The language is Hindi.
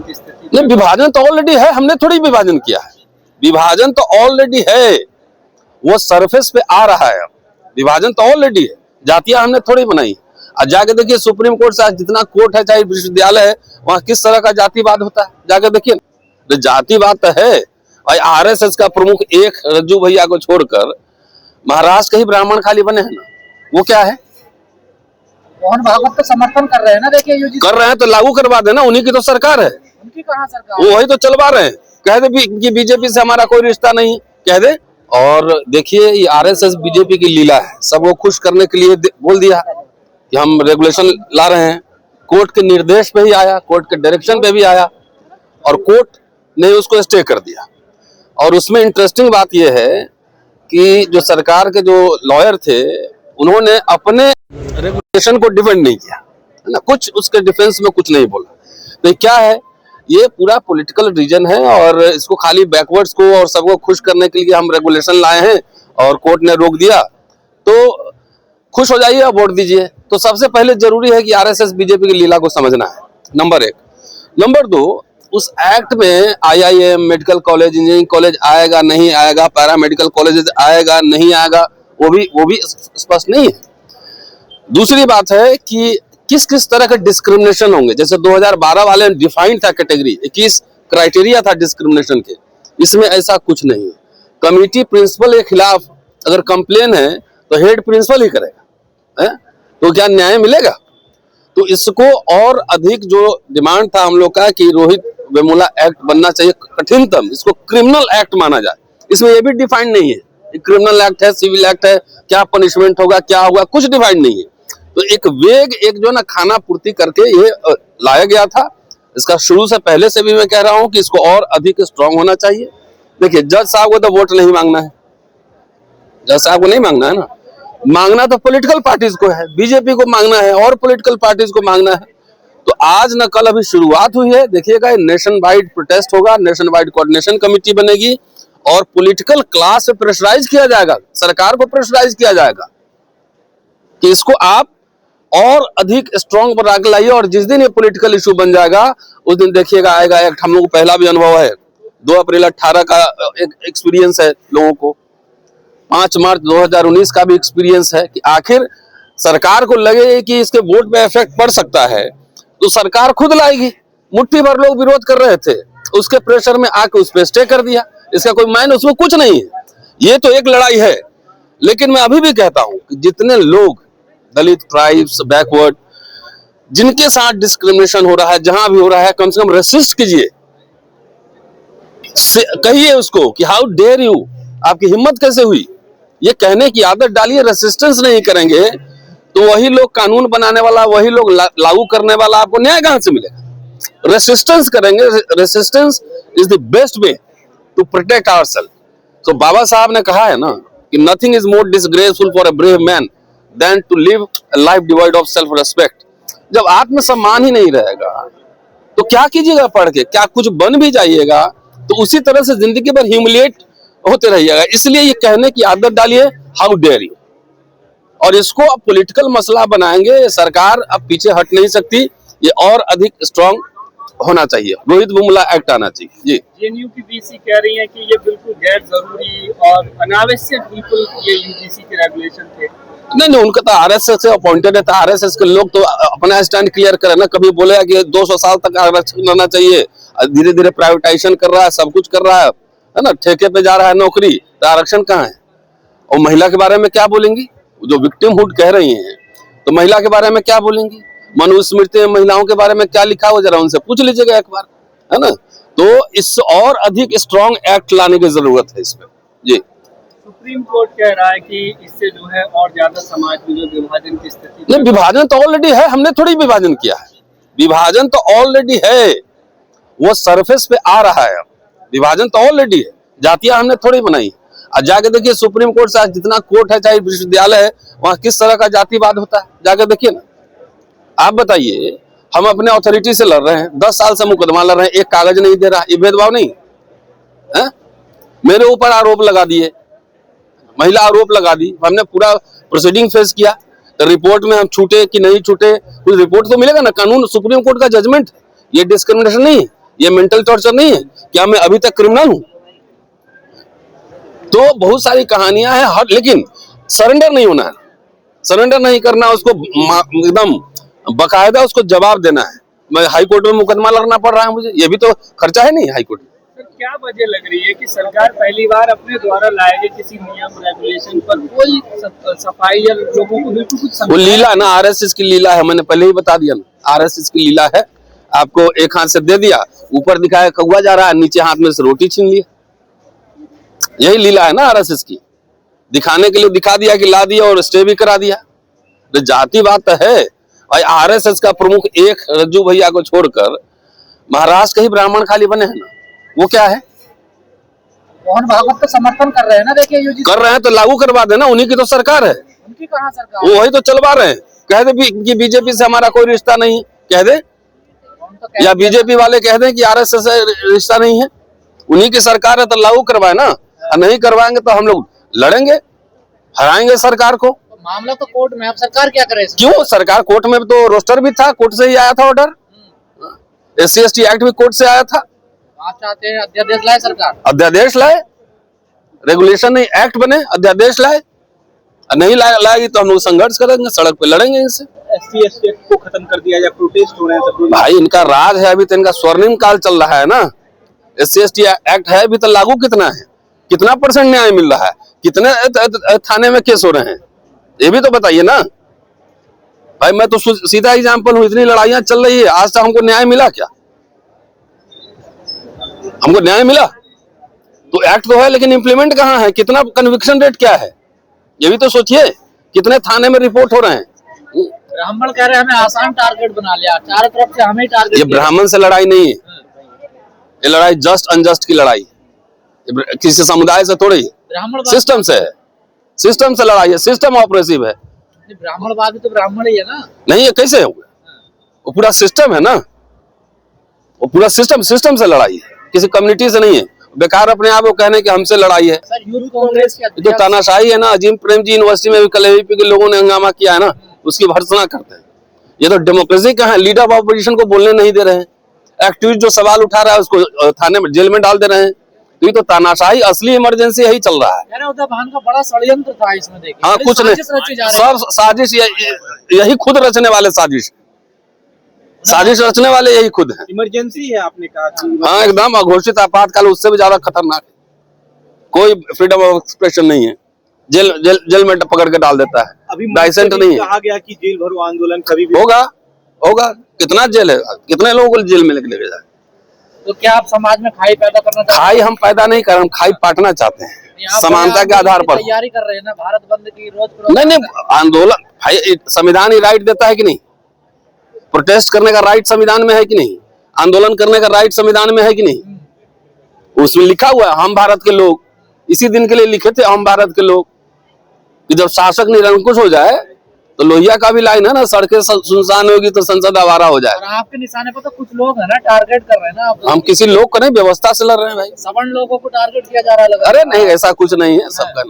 नहीं, विभाजन तो ऑलरेडी है, हमने थोड़ी विभाजन किया है। विभाजन तो ऑलरेडी है, वो सरफेस पे आ रहा है। विभाजन तो ऑलरेडी है, जातियां हमने थोड़ी बनाई। और जाके देखिए सुप्रीम कोर्ट से जितना कोर्ट है चाहे विश्वविद्यालय है, वहां किस तरह का जातिवाद होता है, जाके देखिए। तो जातिवाद तो है। और आरएसएस का प्रमुख एक रज्जू भैया को छोड़कर महाराष्ट्र के ही ब्राह्मण खाली बने हैं ना, वो क्या है? मोहन भागवत का समर्थन कर रहे हैं ना, देखिए यूजी कर रहे हैं तो लागू करवा देना, उन्हीं की तो सरकार है। उनकी कहाँ सरकार, वो वही तो चलवा रहे हैं। कह दे कि बीजेपी से हमारा कोई रिश्ता नहीं, कह दे। और देखिए ये आरएसएस बीजेपी की लीला है, सबको खुश करने के लिए बोल दिया कि हम रेगुलेशन ला रहे हैं। कोर्ट के निर्देश पे ही आया, कोर्ट के डायरेक्शन पे भी आया, और कोर्ट ने उसको स्टे कर दिया। और उसमें इंटरेस्टिंग बात यह है कि जो सरकार के जो लॉयर थे, उन्होंने अपने रेगुलेशन को डिफेंड नहीं किया, है ना, कुछ उसके डिफेंस में कुछ नहीं बोला। तो क्या है, ये पूरा पॉलिटिकल रीजन है, और इसको खाली बैकवर्ड्स को और सबको खुश करने के लिए हम रेगुलेशन लाए हैं और कोर्ट ने रोक दिया, तो खुश हो जाइए और वोट दीजिए। तो सबसे पहले जरूरी है कि आरएसएस बीजेपी की लीला को समझना है, नंबर एक। नंबर दो, उस एक्ट में IIM, medical college, engineering college आएगा नहीं आएगा, पैरामेडिकल कॉलेज आएगा नहीं आएगा, वो भी स्पष्ट नहीं है। दूसरी बात है कि किस किस तरह के डिस्क्रिमिनेशन होंगे। जैसे 2012 वाले डिफाइंड था कैटेगरी, 21 क्राइटेरिया था डिस्क्रिमिनेशन के, इसमें ऐसा कुछ नहीं है। कमेटी प्रिंसिपल के खिलाफ अगर कंप्लेन है तो हेड प्रिंसिपल ही करेगा, है? तो क्या न्याय मिलेगा? तो इसको और अधिक जो डिमांड था हम लोग का कि रोहित वेमुला एक्ट बनना चाहिए कठिनतम, इसको क्रिमिनल एक्ट माना जाए। इसमें ये भी डिफाइंड नहीं है, क्रिमिनल एक्ट है, सिविल एक्ट है, क्या पनिशमेंट होगा, क्या होगा, कुछ डिफाइंड नहीं है। तो एक वेग, एक जो ना खाना पूर्ति करके ये लाया गया था। इसका शुरू से पहले से भी मैं कह रहा हूं कि इसको और अधिक स्ट्रांग होना चाहिए। देखिए जज साहब को तो वोट नहीं मांगना है, जज साहब को नहीं मांगना है ना, मांगना तो पॉलिटिकल पार्टीज को है, बीजेपी को मांगना है और पॉलिटिकल पार्टीज को मांगना है। तो आज न कल अभी शुरुआत हुई है, देखिएगा नेशन वाइड प्रोटेस्ट होगा, नेशन वाइड कोऑर्डिनेशन कमेटी बनेगी और पॉलिटिकल क्लास से प्रेशराइज किया जाएगा, सरकार को प्रेशराइज किया जाएगा कि इसको आप और अधिक स्ट्रांग बना के लाइए। और जिस दिन ये पॉलिटिकल इशू बन जाएगा उस दिन देखिएगा आएगा एक्ट। हम लोग को पहला भी अनुभव है, 2 अप्रैल 18 का एक एक्सपीरियंस है लोगों को, 5 मार्च 2019 का भी एक्सपीरियंस है कि आखिर सरकार को लगे कि इसके वोट पे इफेक्ट पड़ सकता है तो सरकार खुद लाएगी। मुट्ठी भर लोग विरोध कर रहे थे, उसके प्रेशर में आके उस पर स्टे कर दिया। इसका कोई मायने उसमें कुछ नहीं है, ये तो एक लड़ाई है। लेकिन मैं अभी भी कहता हूं कि जितने लोग दलित, ट्राइब्स, बैकवर्ड, जिनके साथ डिस्क्रिमिनेशन हो रहा है, जहां भी हो रहा है, कम से कम रेसिस्ट कीजिए, कहिए उसको कि हाउ डेयर यू, आपकी हिम्मत कैसे हुई, ये कहने की आदत डालिए। रेसिस्टेंस नहीं करेंगे तो वही लोग कानून बनाने वाला, वही लोग लागू करने वाला, आपको न्याय कहां से मिलेगा? रेसिस्टेंस करेंगे, resistance is the best way to protect ourselves. तो बाबा साहब ने कहा है ना कि nothing is more disgraceful for a brave man than to live a life devoid of self respect. जब आत्मसम्मान ही नहीं रहेगा तो क्या कीजिएगा पढ़ के, क्या कुछ बन भी जाइएगा तो उसी तरह से जिंदगी भर ह्यूमिलिएट होते रहिएगा। इसलिए ये कहने की आदत डालिए हाउ डेयर यू, और इसको अब पॉलिटिकल मसला बनाएंगे। सरकार अब पीछे हट नहीं सकती, ये और अधिक स्ट्रांग होना चाहिए। रोहित वेमुला एक्ट आना चाहिए। जी, जेएनयू की वीसी कह रही है कि ये बिल्कुल गैर जरूरी और अनावश्यक बिल्कुल ये यूजीसी के रेगुलेशन थे। नहीं, उनका तो आरएसएस से अपॉइंटेड है, तो आरएसएस के लोग तो अपना स्टैंड क्लियर करें ना। कभी बोलेगा कि 200 साल तक आरक्षण रहना चाहिए, धीरे धीरे प्राइवेटाइजेशन कर रहा है, सब कुछ कर रहा है ना, ठेके पे जा रहा है नौकरी, तो आरक्षण कहाँ है? और महिला के बारे में क्या बोलेंगी? जो विक्टिमहुड कह रही हैं, तो महिला के बारे में क्या बोलेंगी? मनुस्मृति में महिलाओं के बारे में क्या लिखा हो, जरा उनसे पूछ लीजिएगा एक बार, है ना। तो इस और अधिक स्ट्रांग एक्ट लाने की जरूरत है इसमें। जी, सुप्रीम कोर्ट कह रहा है कि इससे जो है और ज्यादा समाज में जो विभाजन की स्थिति, नहीं, विभाजन तो ऑलरेडी है, हमने थोड़ी विभाजन किया है। विभाजन तो ऑलरेडी है, वो सरफेस पे आ रहा है। विभाजन तो ऑलरेडी है, जातियां हमने थोड़ी बनाई। और जाके देखिए सुप्रीम कोर्ट से जितना कोर्ट है चाहे विश्वविद्यालय है, वहां किस तरह का जातिवाद होता है, जाके देखिए ना। आप बताइए, हम अपने अथॉरिटी से लड़ रहे हैं, 10 साल से मुकदमा लड़ रहे हैं, एक कागज नहीं दे रहा, ये भेदभाव नहीं है? मेरे ऊपर आरोप लगा दिए, महिला आरोप लगा दी, हमने पूरा प्रोसीडिंग फेस किया, तो रिपोर्ट में हम छूटे कि नहीं छूटे, कुछ रिपोर्ट तो मिलेगा ना। कानून सुप्रीम कोर्ट का जजमेंट, ये डिस्क्रिमिनेशन नहीं, ये मेंटल टॉर्चर नहीं है? क्या मैं अभी तक क्रिमिनल हूं? तो बहुत सारी कहानियां हैं, हर लेकिन सरेंडर नहीं होना है, सरेंडर नहीं करना, उसको एकदम बकायदा उसको जवाब देना है। मैं हाई कोर्ट में मुकदमा लड़ना पड़ रहा है मुझे, ये भी तो खर्चा है नहीं हाई कोर्ट में। सर क्या वजह लग रही है कि सरकार पहली बार अपने द्वारा लाए गए किसी नियम रेगुलेशन पर कोई सफाई या लोगों को बिल्कुल कुछ वो लीला ना, आरएसएस की लीला है, मैंने पहले ही बता दिया ना, आरएसएस की लीला है। आपको एक हाथ से दे दिया, ऊपर दिखाया कौवा जा रहा है, नीचे हाथ में से रोटी छीन लिया, यही लीला है ना आरएसएस की। दिखाने के लिए दिखा दिया कि ला दिया और स्टे भी करा दिया। तो जाति बात तो है भाई, आरएसएस का प्रमुख एक रज्जू भैया को छोड़कर महाराष्ट्र के ही ब्राह्मण खाली बने हैं ना, वो क्या है? मोहन भागवत तो समर्थन कर रहे हैं ना, देखिए यूजीसी कर रहे हैं तो लागू करवा देना, उन्हीं की तो सरकार है, उनकी कहाँ सरकार वो वही तो चलवा रहे हैं। कह दे कि बीजेपी से हमारा कोई रिश्ता नहीं है, कह दे, तो या बीजेपी वाले कह दें कि आरएसएस से रिश्ता नहीं है, उन्हीं की सरकार है तो लागू करवाए ना, और नहीं करवाएंगे तो हम लोग लड़ेंगे, हराएंगे सरकार को। मामला तो कोर्ट में, अब सरकार क्या करे? क्यों? सरकार कोर्ट में तो रोस्टर भी था, कोर्ट से ही आया था ऑर्डर, SC/ST एक्ट भी कोर्ट से आया था। आप चाहते हैं अध्यादेश लाए सरकार? अध्यादेश लाए, रेगुलेशन नहीं एक्ट बने, अध्यादेश लाए, नहीं लाएगी तो हम लोग संघर्ष करेंगे, सड़क पे लड़ेंगे इनसे। SC/ST को खत्म कर दिया जाए, प्रोटेस्ट हो रहे हैं सब लोग। भाई इनका राज है, अभी तो इनका स्वर्णिम काल चल रहा है ना। SC/ST एक्ट है अभी तो लागू, कितना है, कितना % न्याय मिल रहा है, कितने थाने में केस हो रहे हैं, ये भी तो बताइए ना भाई। मैं तो सीधा एग्जाम्पल हूँ, इतनी लड़ाइयां चल रही है, आज तक हमको न्याय मिला क्या? हमको न्याय मिला? तो एक्ट तो है लेकिन इम्प्लीमेंट कहाँ है? कितना कन्विक्शन रेट क्या है, ये भी तो सोचिए। कितने थाने में रिपोर्ट हो रहे हैं? ब्राह्मण कह रहे हैं हमें आसान टारगेट बना लिया, चारों तरफ से हमें टारगेट। ये ब्राह्मण से लड़ाई नहीं है, ये लड़ाई जस्ट अनजस्ट की लड़ाई है, किसी समुदाय से थोड़ी, ब्राह्मण सिस्टम से है, सिस्टम से लड़ाई है, सिस्टम ऑपरेसिव है। ब्राह्मणवादी तो ब्राह्मण ही है ना? नहीं है, कैसे होगा? वो पूरा सिस्टम है ना, वो पूरा सिस्टम से लड़ाई है, किसी कम्युनिटी से नहीं है। बेकार अपने आप को कहने कि हमसे लड़ाई है, सर यूथ कांग्रेस के तो तानाशाही है ना। अजीम प्रेम जी यूनिवर्सिटी में भी कल AVP के लोगों ने हंगामा किया है ना, उसकी भर्त्सना करते हैं। ये तो डेमोक्रेसी कहाँ है? लीडर ऑफ ऑपोजिशन को बोलने नहीं दे रहे हैं, एक्टिविस्ट जो सवाल उठा रहा है उसको थाने में, जेल में डाल दे रहे हैं। तो ये तो तानाशाही, असली इमरजेंसी यही चल रहा है। उद्धव भान का बड़ा षड्यंत्र था इसमें, देखिए। हाँ, कुछ नहीं, सब साजिश, यही खुद रचने वाले साजिश रचने वाले यही खुद है। इमरजेंसी है आपने कहा। हाँ, एकदम अघोषित आपातकाल, उससे भी ज्यादा खतरनाक है। कोई फ्रीडम ऑफ एक्सप्रेशन नहीं है, जेल में पकड़ के डाल देता है, अभी डाइसेंट नहीं है। कहा गया कि जेल भरो आंदोलन कभी भी होगा। कितना जेल है, कितने लोगों को जेल में लेके जाए? तो क्या आप समाज में खाई पैदा करना चाहते हैं? खाई हम पैदा नहीं कर रहे, हम खाई पाटना चाहते हैं, समानता के आधार पर। तैयारी कर रहे हैं ना भारत बंद की, रोज नहीं, आंदोलन भाई, संविधान ही राइट देता है कि नहीं? प्रोटेस्ट करने का राइट संविधान में है कि नहीं? आंदोलन करने का राइट संविधान में है कि नहीं? उसमें लिखा हुआ है हम भारत के लोग, इसी दिन के लिए लिखे थे हम भारत के लोग, कि जब शासक निरंकुश हो जाए तो लोहिया का भी लाइन है ना, सड़कें सुनसान होगी तो संसद आवारा हो जाए। और आपके निशाने पर तो कुछ लोग है ना, टारगेट कर रहे हैं ना। हम किसी लोग को नहीं, व्यवस्था से लड़ रहे हैं भाई। सवर्ण लोगों को टारगेट किया जा रहा है। अरे नहीं, ऐसा कुछ नहीं है, सबका